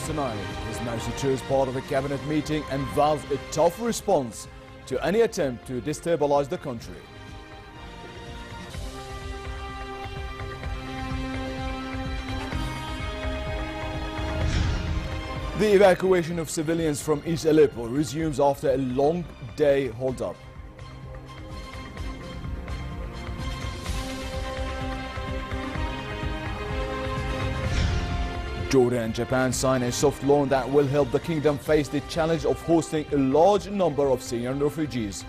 tonight. His Majesty chose part of a cabinet meeting and vows a tough response to any attempt to destabilize the country. The evacuation of civilians from East Aleppo resumes after a long day hold-up. Jordan and Japan sign a soft loan that will help the kingdom face the challenge of hosting a large number of Syrian refugees.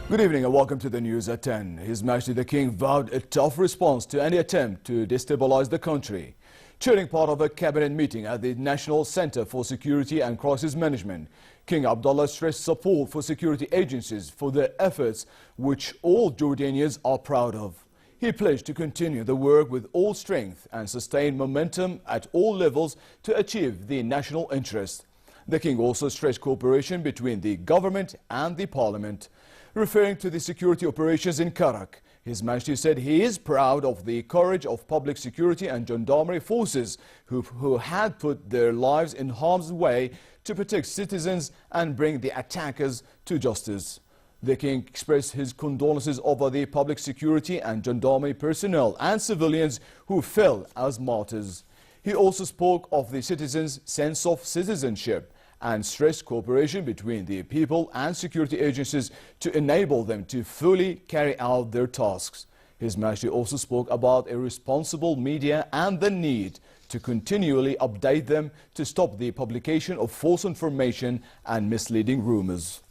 Good evening and welcome to the news at 10. His Majesty the King vowed a tough response to any attempt to destabilize the country. Chairing part of a cabinet meeting at the National Center for Security and Crisis Management, King Abdullah stressed support for security agencies for their efforts, which all Jordanians are proud of. He pledged to continue the work with all strength and sustain momentum at all levels to achieve the national interest. The King also stressed cooperation between the government and the parliament. Referring to the security operations in Karak, His Majesty said he is proud of the courage of public security and gendarmerie forces who had put their lives in harm's way to protect citizens and bring the attackers to justice. The King expressed his condolences over the public security and gendarmerie personnel and civilians who fell as martyrs. He also spoke of the citizens' sense of citizenship and stressed cooperation between the people and security agencies to enable them to fully carry out their tasks. His Majesty also spoke about a responsible media and the need to continually update them to stop the publication of false information and misleading rumors.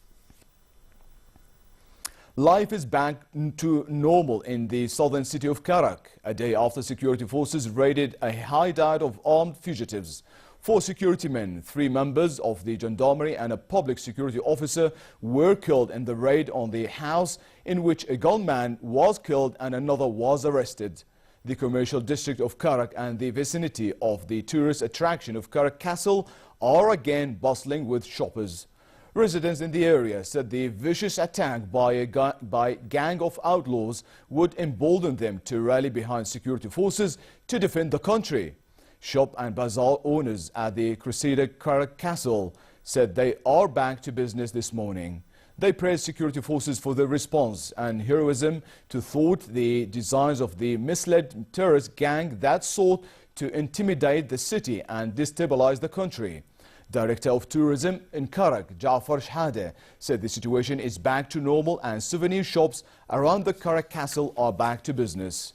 Life is back to normal in the southern city of Karak, a day after security forces raided a hideout of armed fugitives. 4 security men, 3 members of the gendarmerie and a public security officer were killed in the raid on the house in which a gunman was killed and another was arrested. The commercial district of Karak and the vicinity of the tourist attraction of Karak Castle are again bustling with shoppers. Residents in the area said the vicious attack by a gang of outlaws would embolden them to rally behind security forces to defend the country. Shop and bazaar owners at the Crusader Karak Castle said they are back to business this morning. They praised security forces for their response and heroism to thwart the designs of the misled terrorist gang that sought to intimidate the city and destabilize the country. Director of Tourism in Karak, Jafar Shhade, said the situation is back to normal and souvenir shops around the Karak Castle are back to business.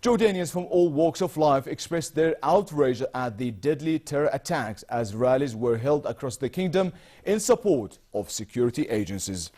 Jordanians from all walks of life expressed their outrage at the deadly terror attacks as rallies were held across the kingdom in support of security agencies.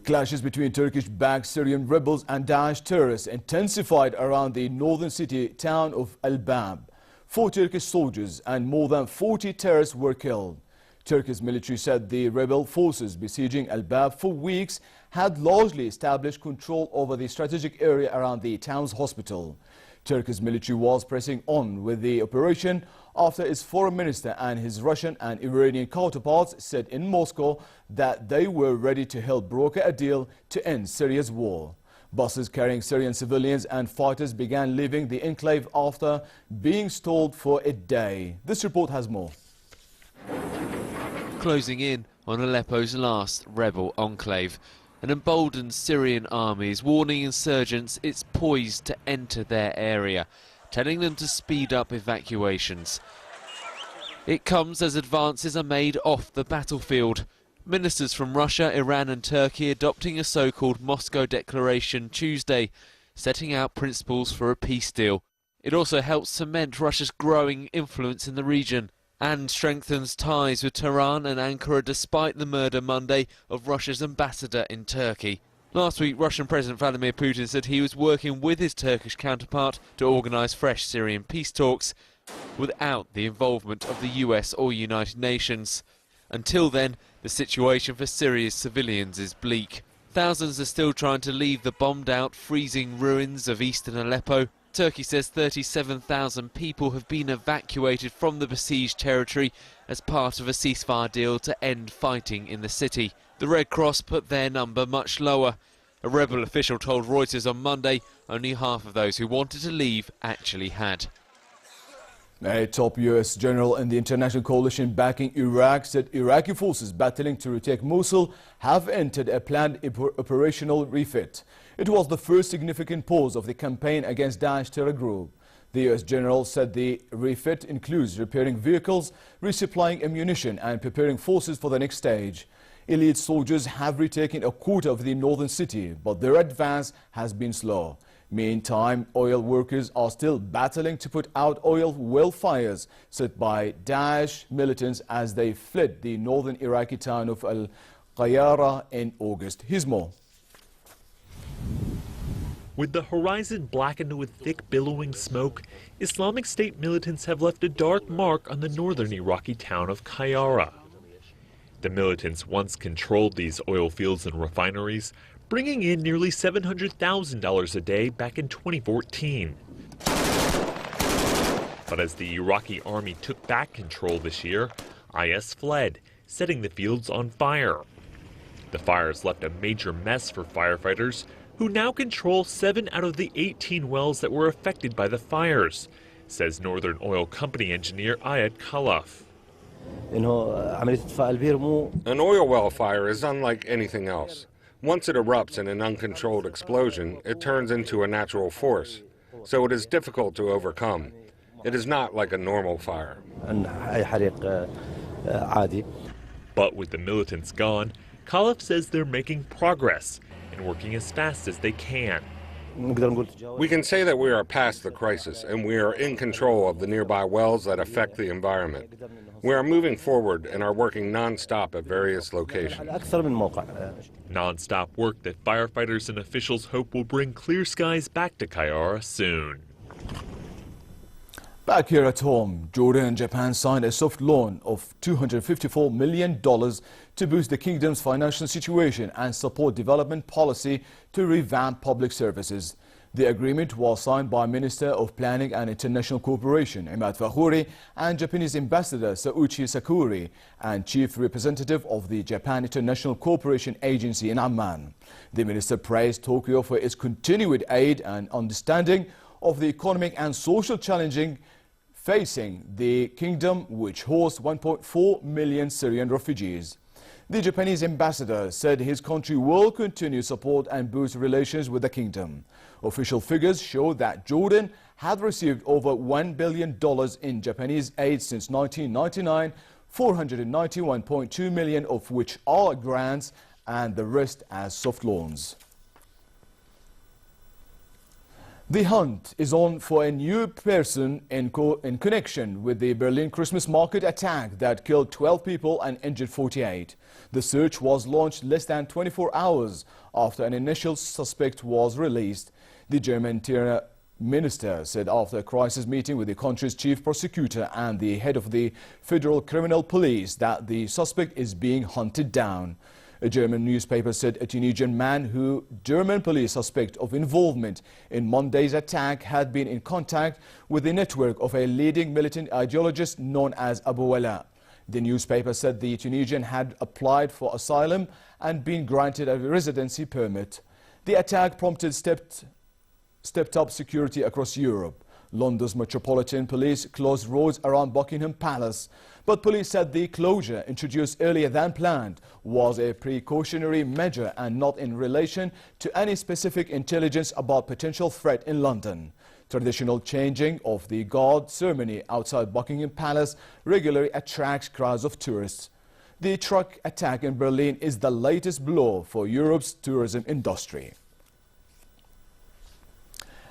Clashes between Turkish-backed Syrian rebels and Daesh terrorists intensified around the northern city town of Al-Bab. 4 Turkish soldiers and more than 40 terrorists were killed. Turkey's military said the rebel forces besieging Al-Bab for weeks had largely established control over the strategic area around the town's hospital. Turkey's military was pressing on with the operation after its foreign minister and his Russian and Iranian counterparts said in Moscow that they were ready to help broker a deal to end Syria's war. Buses carrying Syrian civilians and fighters began leaving the enclave after being stalled for a day. This report has more. Closing in on Aleppo's last rebel enclave, an emboldened Syrian army is warning insurgents it's poised to enter their area, telling them to speed up evacuations. It comes as advances are made off the battlefield. Ministers from Russia, Iran and Turkey adopting a so-called Moscow Declaration Tuesday, setting out principles for a peace deal. It also helps cement Russia's growing influence in the region and strengthens ties with Tehran and Ankara despite the murder Monday of Russia's ambassador in Turkey. Last week, Russian President Vladimir Putin said he was working with his Turkish counterpart to organise fresh Syrian peace talks without the involvement of the US or United Nations. Until then, the situation for Syria's civilians is bleak. Thousands are still trying to leave the bombed-out, freezing ruins of eastern Aleppo. Turkey says 37,000 people have been evacuated from the besieged territory as part of a ceasefire deal to end fighting in the city. The Red Cross put their number much lower. A rebel official told Reuters on Monday only half of those who wanted to leave actually had. A top U.S. general in the international coalition backing Iraq said Iraqi forces battling to retake Mosul have entered a planned operational refit. It was the first significant pause of the campaign against Daesh terror group. The U.S. general said the refit includes repairing vehicles, resupplying ammunition and preparing forces for the next stage. Elite soldiers have retaken a quarter of the northern city, but their advance has been slow. Meantime, oil workers are still battling to put out oil well fires set by Daesh militants as they fled the northern Iraqi town of Al-Qayara in August. Here's more. With the horizon blackened with thick billowing smoke, Islamic State militants have left a dark mark on the northern Iraqi town of Qayara. The militants once controlled these oil fields and refineries, bringing in nearly $700,000 a day back in 2014. But as the Iraqi army took back control this year, IS fled, setting the fields on fire. The fires left a major mess for firefighters, who now control 7 out of the 18 wells that were affected by the fires, says Northern Oil Company engineer Ayat Khalaf. An oil well fire is unlike anything else. Once it erupts in an uncontrolled explosion, it turns into a natural force, so it is difficult to overcome. It is not like a normal fire. But with the militants gone, Khalaf says they're making progress and working as fast as they can. We can say that we are past the crisis and we are in control of the nearby wells that affect the environment. We are moving forward and are working non-stop at various locations. Non-stop work that firefighters and officials hope will bring clear skies back to Qayara soon. Back here at home, Jordan and Japan signed a soft loan of $254 million to boost the kingdom's financial situation and support development policy to revamp public services. The agreement was signed by Minister of Planning and International Cooperation Imad Fakhuri and Japanese Ambassador Sauchi Sakuri and Chief Representative of the Japan International Cooperation Agency in Amman. The minister praised Tokyo for its continued aid and understanding of the economic and social challenges facing the kingdom, which hosts 1.4 million Syrian refugees. The Japanese ambassador said his country will continue support and boost relations with the kingdom. Official figures show that Jordan had received over $1 billion in Japanese aid since 1999, 491.2 million of which are grants and the rest as soft loans. The hunt is on for a new person in connection with the Berlin Christmas market attack that killed 12 people and injured 48. The search was launched less than 24 hours after an initial suspect was released. The German Interior Minister said after a crisis meeting with the country's chief prosecutor and the head of the Federal Criminal Police that the suspect is being hunted down. A German newspaper said a Tunisian man who German police suspect of involvement in Monday's attack had been in contact with the network of a leading militant ideologist known as Abu Wala. The newspaper said the Tunisian had applied for asylum and been granted a residency permit. The attack prompted stepped up security across Europe. London's Metropolitan Police closed roads around Buckingham Palace, but police said the closure, introduced earlier than planned, was a precautionary measure and not in relation to any specific intelligence about potential threat in London. Traditional changing of the guard ceremony outside Buckingham Palace regularly attracts crowds of tourists. The truck attack in Berlin is the latest blow for Europe's tourism industry.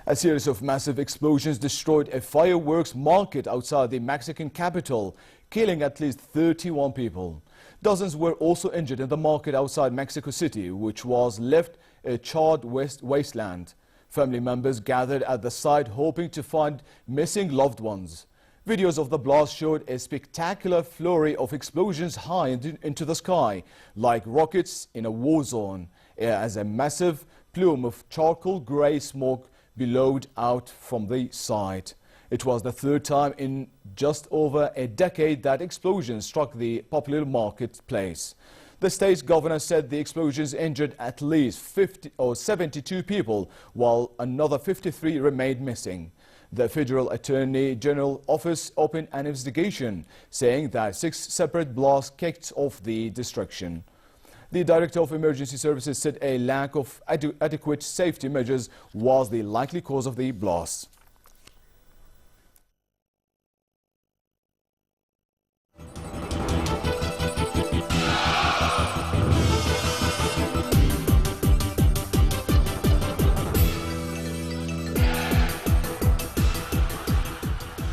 A series of massive explosions destroyed a fireworks market outside the Mexican capital, killing at least 31 people. Dozens were also injured in the market outside Mexico City, which was left a charred wasteland. Family members gathered at the site hoping to find missing loved ones. Videos of the blast showed a spectacular flurry of explosions high into the sky, like rockets in a war zone, as a massive plume of charcoal grey smoke billowed out from the site. It was the third time in just over a decade that explosions struck the popular marketplace. The state governor said the explosions injured at least 72 people, while another 53 remained missing. The Federal Attorney General Office opened an investigation, saying that 6 separate blasts kicked off the destruction. The Director of Emergency Services said a lack of adequate safety measures was the likely cause of the blast.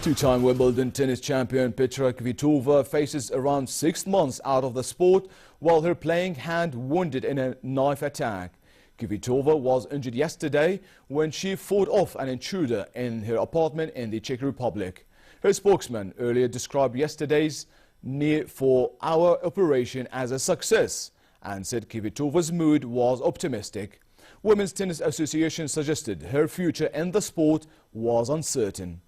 Two-time Wimbledon tennis champion Petra Kvitova faces around 6 months out of the sport while her playing hand wounded in a knife attack. Kvitova was injured yesterday when she fought off an intruder in her apartment in the Czech Republic. Her spokesman earlier described yesterday's near 4-hour operation as a success and said Kvitova's mood was optimistic. Women's Tennis Association suggested her future in the sport was uncertain.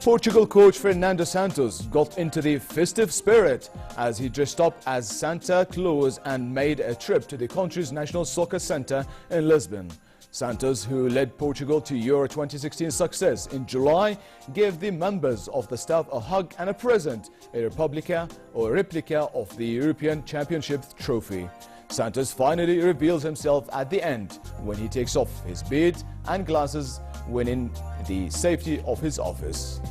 Portugal coach Fernando Santos got into the festive spirit as he dressed up as Santa Claus and made a trip to the country's national soccer centre in Lisbon. Santos, who led Portugal to Euro 2016 success in July, gave the members of the staff a hug and a present, a replica of the European Championship trophy. Santos finally reveals himself at the end when he takes off his beard and glasses when in the safety of his office.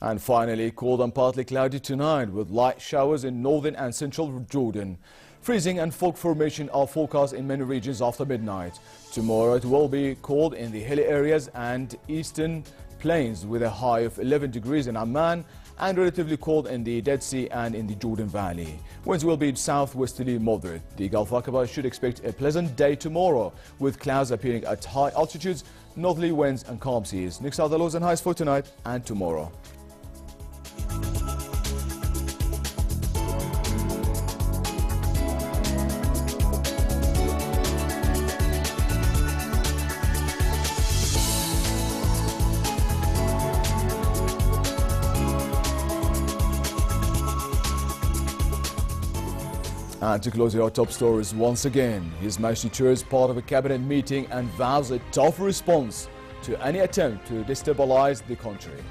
And finally, cold and partly cloudy tonight with light showers in northern and central Jordan. Freezing and fog formation are forecast in many regions after midnight. Tomorrow it will be cold in the hilly areas and eastern plains with a high of 11 degrees in Amman and relatively cold in the Dead Sea and in the Jordan Valley. Winds will be southwesterly moderate. The Gulf Aqaba should expect a pleasant day tomorrow with clouds appearing at high altitudes, northerly winds and calm seas. Next are the lows and highs for tonight and tomorrow. And to close our top stories once again, His Majesty chairs part of a cabinet meeting and vows a tough response to any attempt to destabilize the country.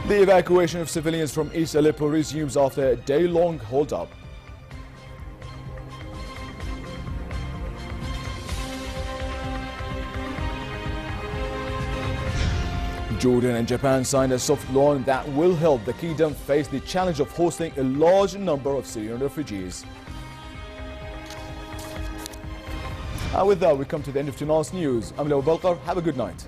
The evacuation of civilians from East Aleppo resumes after a day-long hold-up. Jordan and Japan signed a soft loan that will help the kingdom face the challenge of hosting a large number of Syrian refugees. And with that, we come to the end of tonight's news. I'm Leo Balkar. Have a good night.